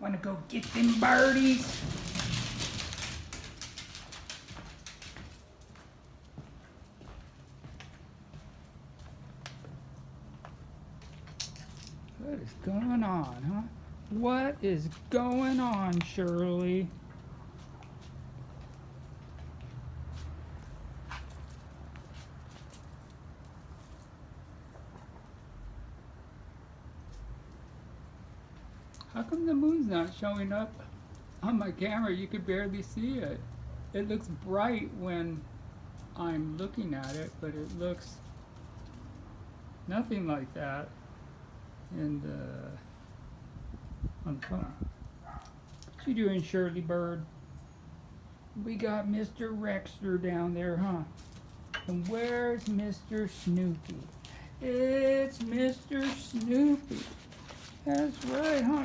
Wanna go get them birdies? What is going on, huh? What is going on, Shirley? How come the moon's not showing up on my camera? You could barely see it. It looks bright when I'm looking at it, but it looks nothing like that in on the phone. What you doing, Shirley Bird? We got Mr. Rexter down there, huh? And where's Mr. Snoopy? It's Mr. Snoopy. That's right, huh?